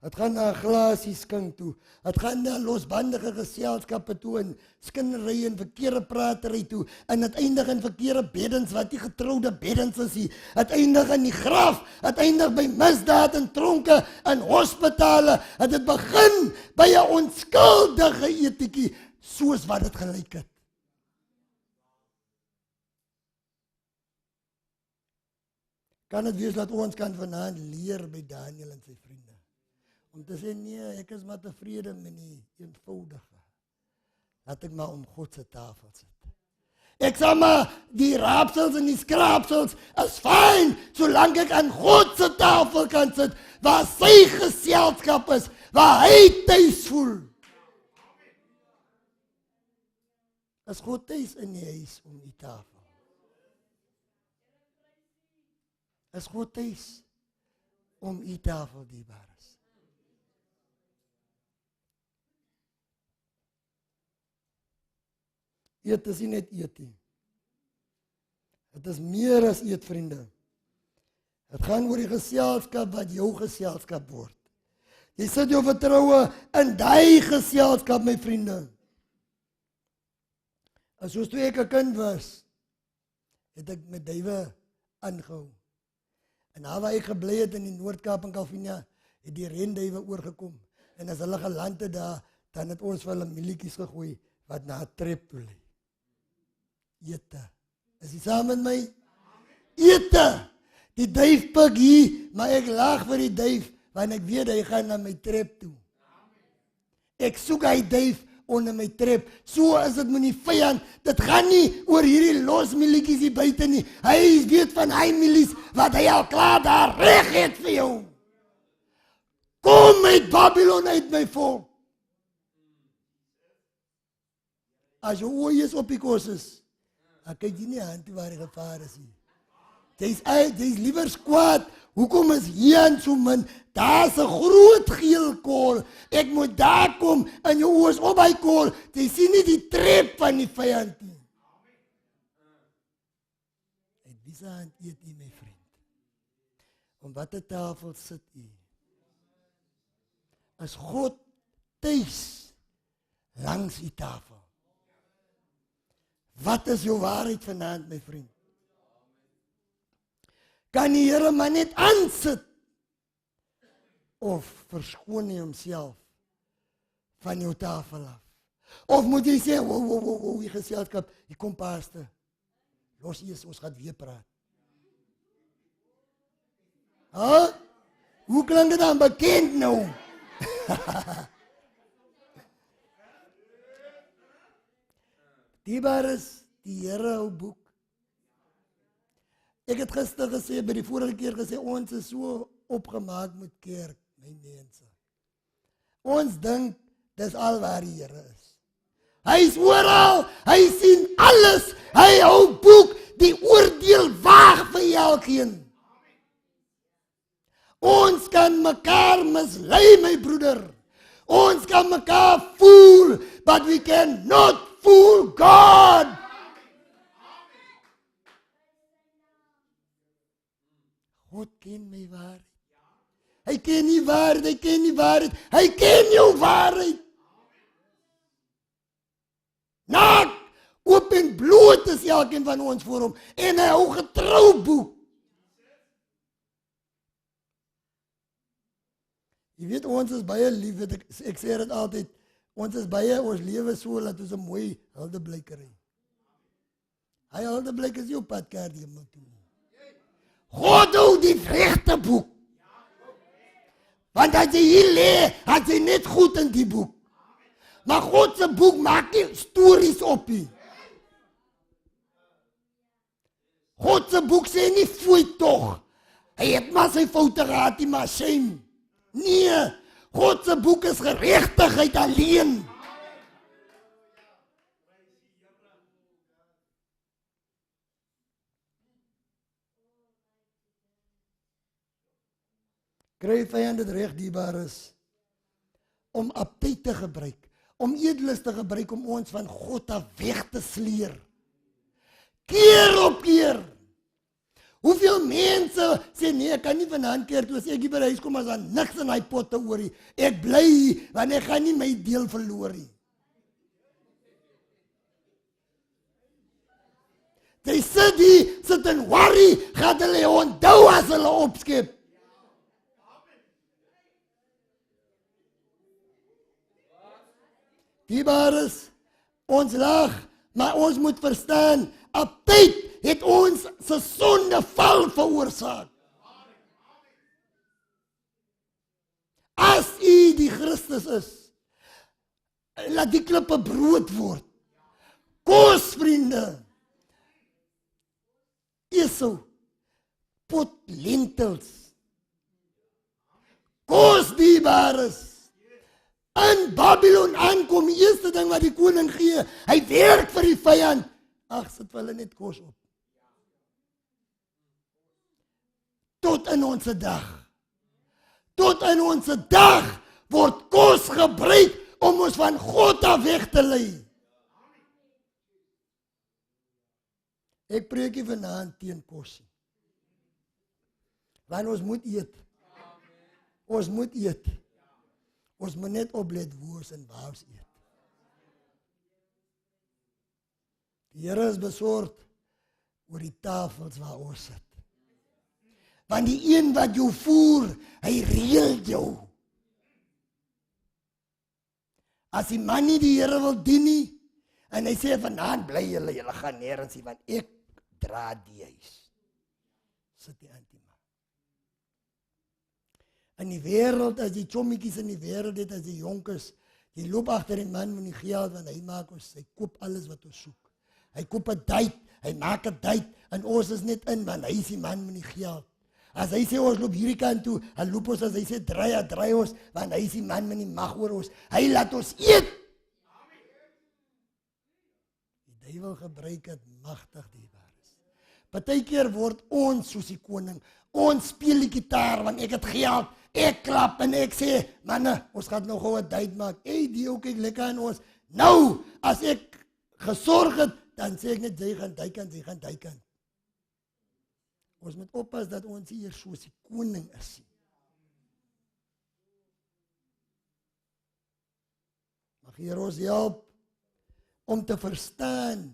Het gaan na 'n glasie skink toe. Het gaan na losbandige geselskappe toe en skinnery en verkeerde pratery toe. En het eindig in verkeerde beddens wat nie getroude beddens is nie. Het eindig in die graf. Het eindig by misdaad en tronke en hospitale. Het begin by 'n onskuldige etetjie soos wat dit gelyk het. Kan dit wees dat ons kan vanaand leer by Daniel en sy vriende? Om te sê, nee, ek is maar tevrede met die eenvoudige. Laat ek maar om God se tafel sit. Ek sê maar, die raapsels en die skraapsels is fyn, solank ek aan God se tafel kan sit, waar sy geselskap is, waar hy tuis voel. Is God tuis in die huis om die tafel? Is God tuis om die tafel dierbaar is? Eet is nie net eet nie. Het is meer as eet, vriende. Het gaan oor die geselskap wat jou geselskap word. Jy sit jou vertroue in die geselskap, my vriende. En soos toe ek 'n kind was, het ek met duwe aangehou. En daar waar ek gebly het in die Noord-Kaap en Kalvinia, het die renduwe oorgekom. En as hulle geland het daar, dan het ons vir hulle mielietjies gegooi, wat na 'n trep toe lê. Ete. Is jy saam met my? Ete. Die duif pik hier, maar ek lag vir die duif, want ek weet hy gaan na my trep toe. Ek soek hy duif onder my trep. So is dit met die vyand. Dit gaan nie oor hierdie los mielietjies hier buite nie. Hy weet van hy mielies wat hy al klaar daar reg het vir jou. Kom uit Babylon uit, my volk. As jou oë is op die kos is, dan kyk jy nie aan toe waar die gevaar is nie. Jy's liewer kwaad. Hoekom is hier so min? Daar's 'n groot geel kool. Ek moet daar kom en jou oë is op by kool. Jy sien nie die trep van die vyand nie. se hand eet u, my vriend? Om watter tafel sit u? Is God tuis langs die tafel? Wat is jou waarheid vanaand, my vriend? Kan die Here maar net aansit? Of verskoon hy homself van jou tafel af? Of moet jy sê, wow, die geselskap, die kom paaste. Los eers, ons gaan weer praat. Hoe klink dit dan bekend nou? Diebaar is die Here hou boek. Ek het gister gesê, by die vorige keer gesê, ons is so opgemaak met kerk, my mense. Ons dink, dis al waar die Here is. Hy is oral, hy sien alles, hy hou boek, die oordeel waag vir elkeen. Ons kan mekaar mislei, my broeder. Ons kan mekaar fool, but we cannot fool God. God ken my waarheid. Hy ken nie waarheid, hy ken nie waarheid. Hy ken jou waarheid. Naak, oop en bloot is elkeen van ons voor hom. En hy hou getrou boek. Jy weet, ons is baie lief, ek sê dit altyd, ons is baie, ons lewe so, dat ons 'n mooi huldeblyk kry. Hy huldeblyk is jou padkaart hemel toe. God hou die regte boek. Want as jy hier lê, as jy net goed in die boek. Maar God se boek maak nie stories op nie. God se boek sê nie fooi tog. Hy het maar sy foute gehad, nie maar shame. Nee, God se boek is geregtigheid alleen. Kry vyand dit reg diebaar is om aptyd te gebruik, om edelis te gebruik om ons van God af weg te sleer. Keer op keer. Hoeveel mense sê nee, ek kan nie vanaand keer toe as ek by die huis kom as daar niks in hy potte oor nie. Ek bly want ek gaan nie my deel verloor nie. Jy sit en worry, gaan hulle onthou as hulle opskep. Diebaar is, ons lag, maar ons moet verstaan, aptyd het ons se sondeval veroorsaak. As u die Christus is, laat die klippe brood word. Kos, vriende. Esau, pot lentils. Kos, diebaar is. In Babylon aankom, die eerste ding wat die koning gee, hy werk vir die vyand. Ag, sit vir hulle net kos op. Tot in ons dag. Tot in ons dag word kos gebruik om ons van God af weg te lei. Ek preek nie vanaand teen kos. Want ons moet eet. Ons moet eet. Ons moet net oplet woes en waus eet. Die Here is besorgd oor die tafels waar ons sit. Want die een wat jou voer, hy reël jou. As die man nie die Here wil dien nie, en hy sê vanaand bly julle gaan nêrens nie, want ek dra die huis. Sit die antima. In die wêreld, as die chommetjies in die wêreld het, as die jonkers, die loop agter die man met die geld, want hy maak ons, hy koop alles wat ons soek. Hy koop 'n date, hy maak 'n date, en ons is net in, want hy is die man met die geld. As hy sê ons loop hierdie kant toe, dan loop ons, as hy sê draai ons, want hy is die man met die mag oor ons. Hy laat ons eet. Die duiwel gebruik het magtig diebaar is. Partykeer word ons soos die koning. Ons speel die gitaar, want ek het geld. Ek klap en ek sê, manne, ons gaan nog gou 'n date maak. Hey, die ook kyk lekker aan ons. Nou, as ek gesorg het, dan sê ek net, jy gaan die kant. Ons moet oppas dat ons hier soos die koning is. Mag Here ons help om te verstaan.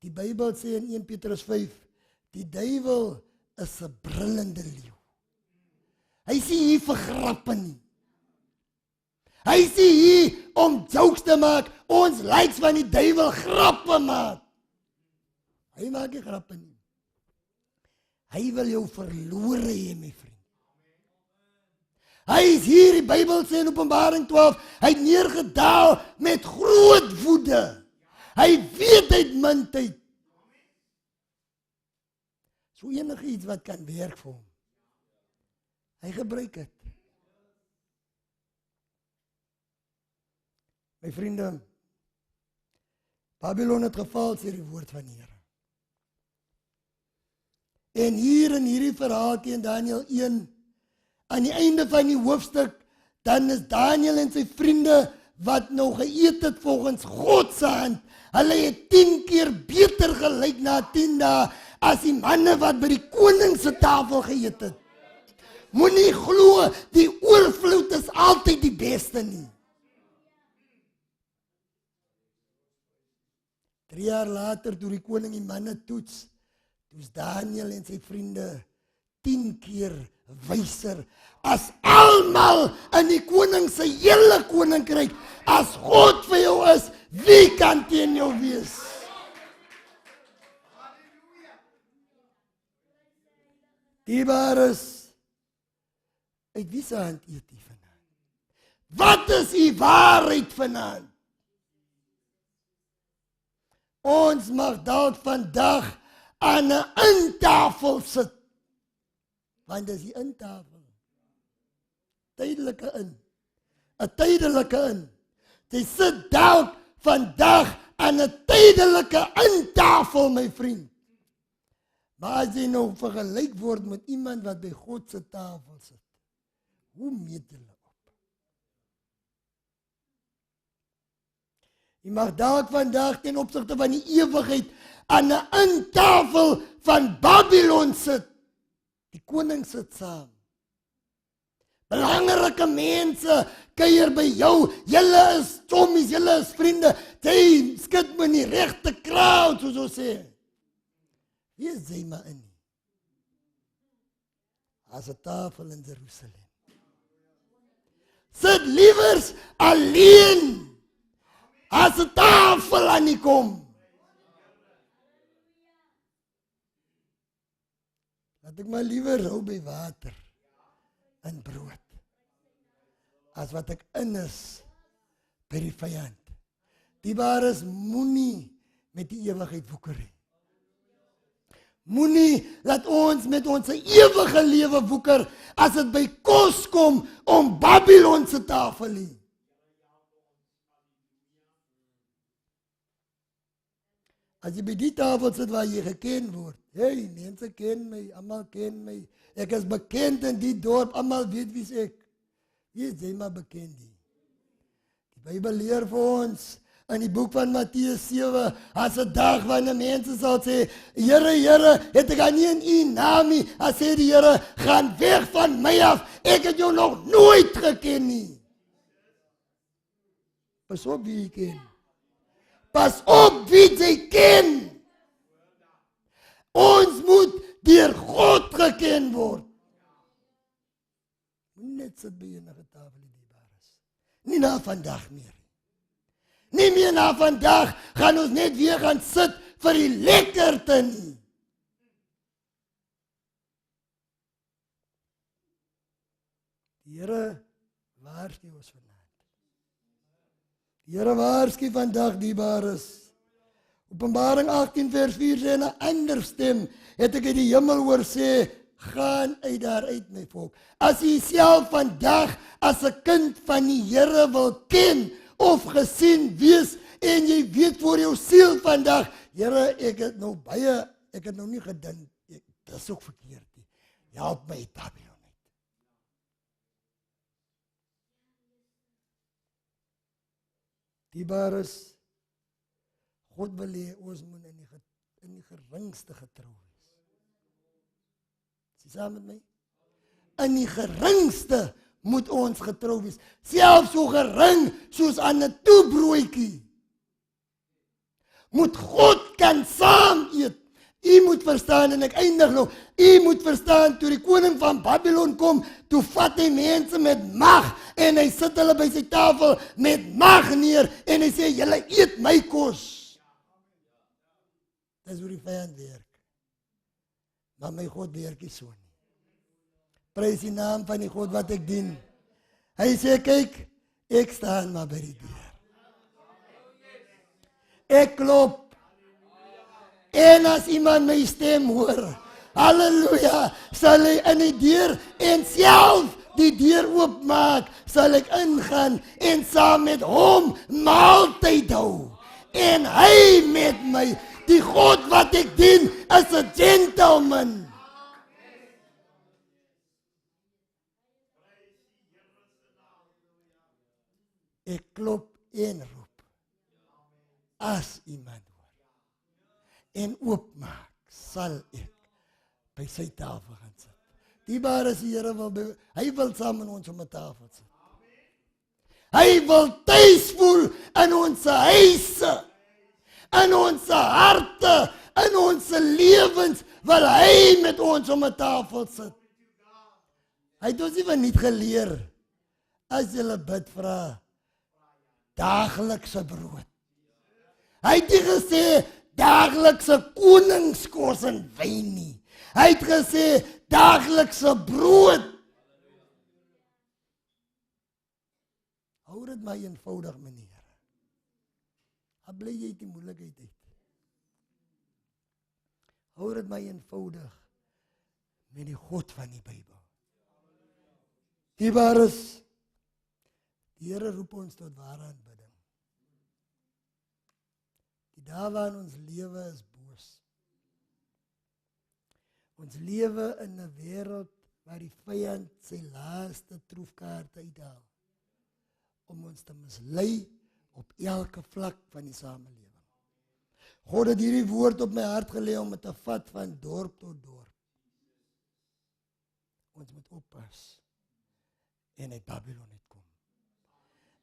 Die Bybel sê in 1 Petrus 5, die duiwel is 'n brullende leeu. Hy is nie hier vir grappe nie. Hy is nie hier om jokes te maak. Ons likes van die duiwel grappe maak. Hy maak nie grappe nie. Hy wil jou verlore hê, my vriend. Hy is hier, die Bybel sê in Openbaring 12, hy het neergedaal met groot woede. Hy weet uitmuntheid. So enige iets wat kan werk vir hom. Hy gebruik dit. My vriende, Babylon het geval, sê die woord van die Here. En hier in hierdie verhaaltjie in Daniël 1, aan die einde van die hoofstuk, dan is Daniël en sy vriende wat nou geëet het volgens God se hand. Hulle het 10 keer beter gelyk na 10 dae as die manne wat by die koning se tafel geëet het. Moenie glo die oorvloed is altyd die beste nie. 3 jaar later toe die koning die manne toets, toets Daniël en sy vriende 10 keer wyser as almal in die koning se hele koninkryk. As God vir jou is, wie kan teen jou wees? Diebaar is, uit wie se hand eet u vanaand? Wat is die waarheid vanaand? Ons mag dalk vandag aan 'n intafel sit. Want dis die intafel. Tydelike in. 'n Tydelike in. Jy sit dalk vandag aan 'n tydelike intafel, my vriend. Maar as jy nou vergelyk word met iemand wat by God se tafel sit, hoe meet jy op? Jy mag dalk vandag ten opsigte van die ewigheid aan 'n intafel van Babylon sit. Die koning sit saam. Belangrike mense kuier by jou. Julle is chommies, julle is vriende. Jy skit met die regte crowd, soos ons sê. Wie is jy maar in? As 'n tafel in Jerusalem. Sit liewers alleen. As 'n tafel aan die kom. Laat ek maar liewer hou by water en brood, as wat ek in is by die vyand. Die waar is, moenie met die ewigheid woeker nie. Moenie laat ons met ons ewige lewe woeker, as dit by kos kom om Babylon se tafel nie. As jy by die tafel sit waar jy geken word, hey, mense ken my, almal ken my, ek is bekend in die dorp, almal weet wie ek. Wie is jy maar bekend nie. Die Bybel leer vir ons, in die boek van Matteus 7, as 'n dag wanneer mense sal sê, Here, Here, het ek aan nie in u naam nie, as sê die Here, gaan weg van my af, ek het jou nog nooit geken nie. Pas op wie jy ken. Pas op wie jy ken. Ons moet deur God geken word. Net sit by enige tafel die bar is. Nie na vandag meer. Nie meer na vandag gaan ons net weer gaan sit vir die lekkerte nie. Die Here waarsku ons vanaand. Die Here waarsku vandag die bar is. Openbaring 18 vers 4 sê, in 'n ander stem het ek uit die hemel hoor sê, gaan uit daar uit my volk. As jy self vandag as 'n kind van die Here wil ken of gesien wees en jy weet vir jou siel vandag, Here, ek het nou nie gedink, dis ook verkeerd nie. Help my Babylon uit. Die bar is, God wil hê ons moet in die geringste getrou wees. Is jy saam met my? In die geringste moet ons getrou wees. Selfs so gering soos aan 'n toebroodjie. Moet God kan saam eet. U moet verstaan, en ek eindig nou, u moet verstaan, toe die koning van Babylon kom, toe vat hy mense met mag, en hy sit hulle by sy tafel met mag neer, en hy sê, julle eet my kos. Dis hoe die vyand werk. Maar my God werk nie so nie. Prys die naam van die God wat ek dien. Hy sê, kyk, ek staan maar by die deur. Ek klop. En as iemand my stem hoor, halleluja, sal hy in die deur en self die deur oopmaak, sal ek ingaan en saam met hom maaltyd hou. En hy met my, die God wat ek dien, is 'n gentleman. Ek klop en roep. As iemand en oopmaak, sal ek by sy tafel gaan sit. Diebaar is die Here wil, hy wil saam met ons om 'n tafel sit. Hy wil tuis voel in ons huise, in ons harte, in ons lewens, wil hy met ons om 'n tafel sit. Hy het ons nie van niet geleer, as jy bid vra, daaglikse brood. Hy het nie gesê, daaglikse koningskos en wyn nie. Hy het gesê, daaglikse brood. Hou dit maar eenvoudig, meneer. Hy bly jy die moeilikheid uit. Hou dit maar eenvoudig met die God van die Bybel. Die waar is, die Here roep ons tot ware aanbidding. Die dae waarin ons lewe is boos. Ons lewe in 'n wêreld waar die vyand sy laaste troefkaart uithaal om ons te mislei op elke vlak van die samelewing. God het hierdie woord op my hart gelê om dit te vat van dorp tot dorp. Ons moet oppas en uit Babylon uitkom.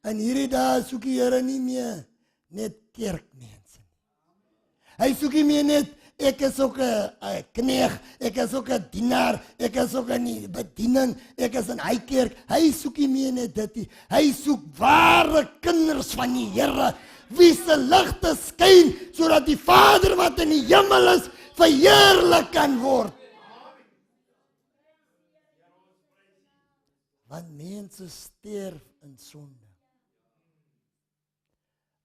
En hierdie dae soek die Here nie meer net kerkmense nie. Hy soek nie meer net, ek is ook 'n knegg, ek is ook 'n dienaar, ek is ook 'n bediening, ek is in hy kerk. Hy soek nie meer net dit nie. Hy soek ware kinders van die Here, wie se ligte skyn, sodat die Vader wat in die hemel is, verheerlik kan word. Want mense sterf in sonde.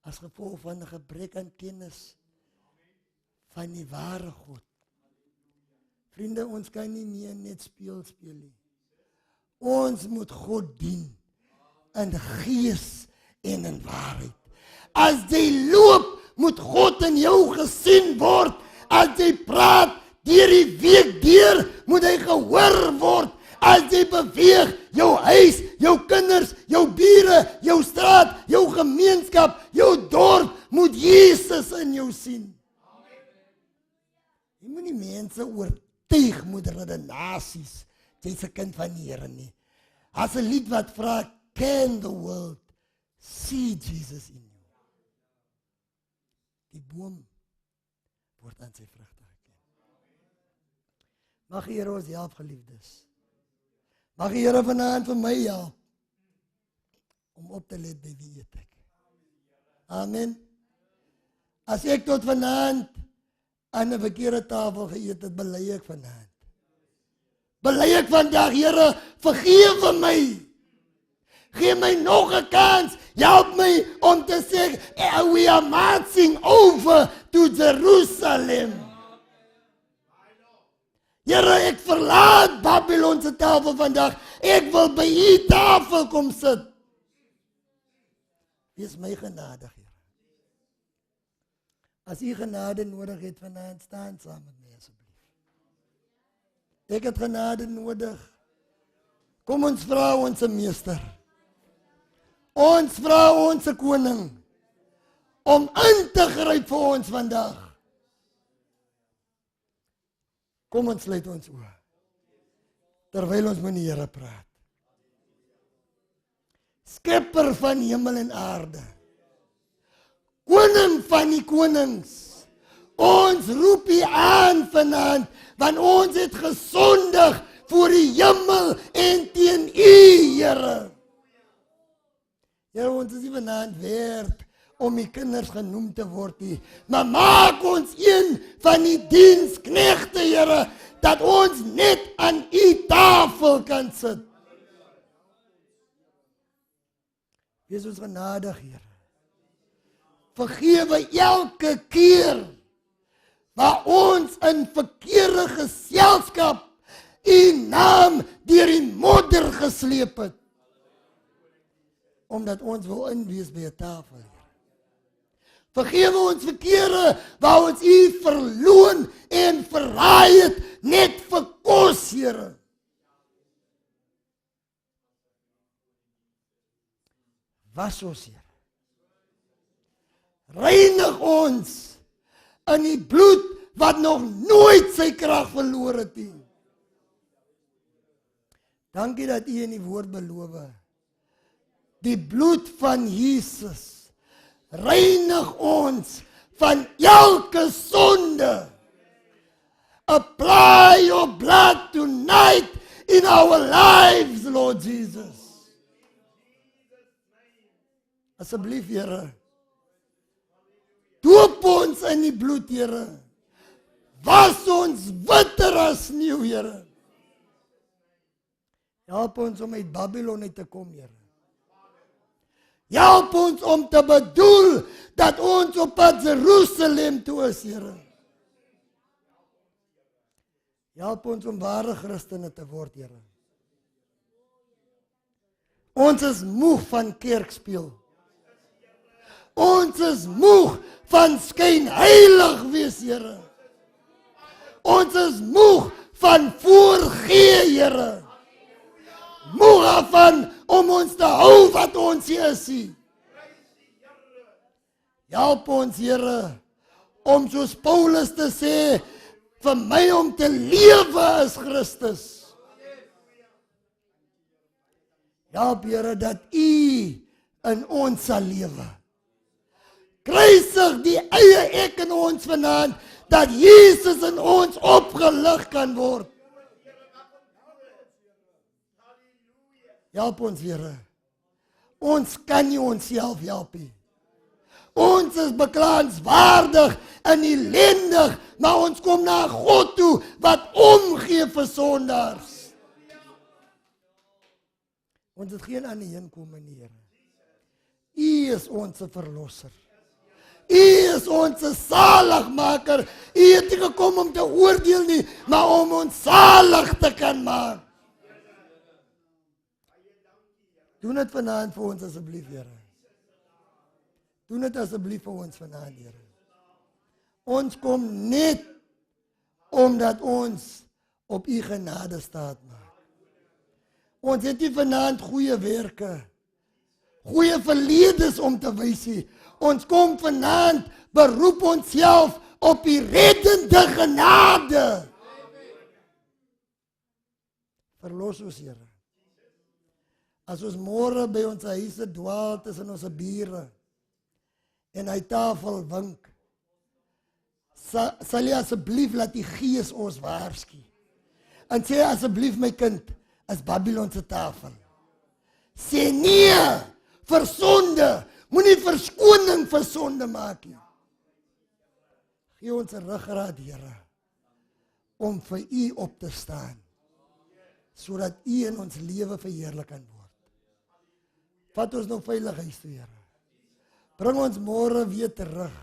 As gevolg van 'n gebrek aan kennis van die ware God. Vriende, ons kan nie meer net speel nie. Ons moet God dien in gees en in waarheid. As jy loop, moet God in jou gesien word. As jy praat deur die week deur, moet hy gehoor word. As jy beweeg, jou huis, jou kinders, jou bure, jou straat, jou gemeenskap, jou dorp, moet Jesus in jou sien. Jy moet nie mense oortuig met redenasies, jy's 'n kind van die Here nie. As 'n lied wat vra, can the world see Jesus in you? Die boom word aan sy vrugte geken. Mag die Here ons help, geliefdes. Mag die Here vanaand vir my help om op te let by wie eet ek. Amen. As ek tot vanaand aan 'n verkeerde tafel geëet het, bely ek vanaand. Bely ek vandag, Here, vergewe my. Geef my nog 'n kans. Help my om te sê, we are marching over to Jerusalem. Here, ek verlaat Babylon se tafel vandag. Ek wil by u tafel kom sit. Wees my genadig, Here. As u genade nodig het vanaand, staan saam met my asseblief. Ek het genade nodig. Kom ons vra ons meester. Ons vra ons koning om in te gryp vir ons vandag. Kom ons sluit ons oë. terwyl ons met die Here praat. Skepper van hemel en aarde. Koning van die konings. Ons roep U aan vanaand, want ons het gesondig voor die hemel en teen U, Here. Here, ons is nie vanaand werd om die kinders genoem te word nie, maar maak ons een van die diensknegte, Here, dat ons net aan U tafel kan sit. Wees ons genadig, Here. Vergewe elke keer waar ons in verkeerde geselskap U naam deur die modder gesleep het, omdat ons wil inwees by 'n tafel, Here. Vergewe ons verkeerde waar ons U verloon en verraai het net vir kos, Here. Was ons, Here. Reinig ons in die bloed wat nog nooit sy krag verloor het nie. Dankie dat U in die woord beloof. Die bloed van Jesus reinig ons van elke sonde. Apply your blood tonight in our lives, Lord Jesus. Asseblief, Here. Doop ons in die bloed, Here. Was ons witter as sneeu, Here. Help ons om uit Babylon uit te kom, Here. Help ons om te bedoel dat ons op pad Jerusalem toe is, Here. Help ons om ware Christene te word, Here. Ons is moeg van kerkspeel. Ons is moeg van skynheilig wees, Here. Ons is moeg van voorgee, Here. Moeg af om ons te hou wat ons is. Help ons, Here, om soos Paulus te sê, vir my om te lewe is Christus. Help, Here, dat U in ons sal lewe. Kruisig die eie ek in ons vanaand, dat Jesus in ons opgelig kan word. Help ons, Here. Ons kan nie onsself help nie. Ons is beklaanswaardig en ellendig, maar ons kom na God toe wat omgee vir sondaars. Ons het geen ander heenkom in die Here. U is ons verlosser. U is ons saligmaker. U het nie gekom om te oordeel nie, maar om ons salig te kan maak. Doen dit vanaand vir ons asseblief, Here. Doen dit asseblief vir ons vanaand, Here. Ons kom net omdat ons op U genade staat maak. Ons het nie vanaand goeie werke, goeie verledes om te wys nie. Ons kom vanaand, beroep onsself op U reddende genade. Verlos ons, Here. As ons môre by ons huise dwaal tussen ons bure en hy tafel wink, sal jy asseblief laat die Gees ons waarsku. En sê asseblief, my kind, is Babylon se tafel. Sê nee vir sonde, moenie verskoning vir sonde maak nie. Gee ons 'n ruggraat, Here, om vir U op te staan, sodat U in ons lewe verheerlik kan word. Vat ons nog veilig huis toe, Here. Bring ons môre weer terug,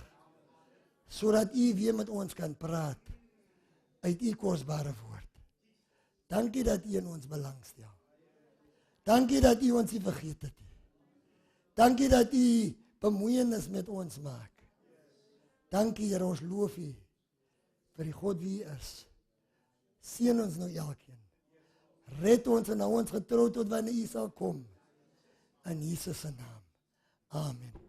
sodat U weer met ons kan praat uit U kosbare woord. Dankie dat U in ons belangstel. Dankie dat U ons nie vergeet het nie. Dankie dat U bemoeienis met ons maak. Dankie, Here, ons loof U vir die God wie U is. Seën ons nou elkeen. Red ons en hou ons getrou tot wanneer U sal kom. In Jesus se naam. Amen.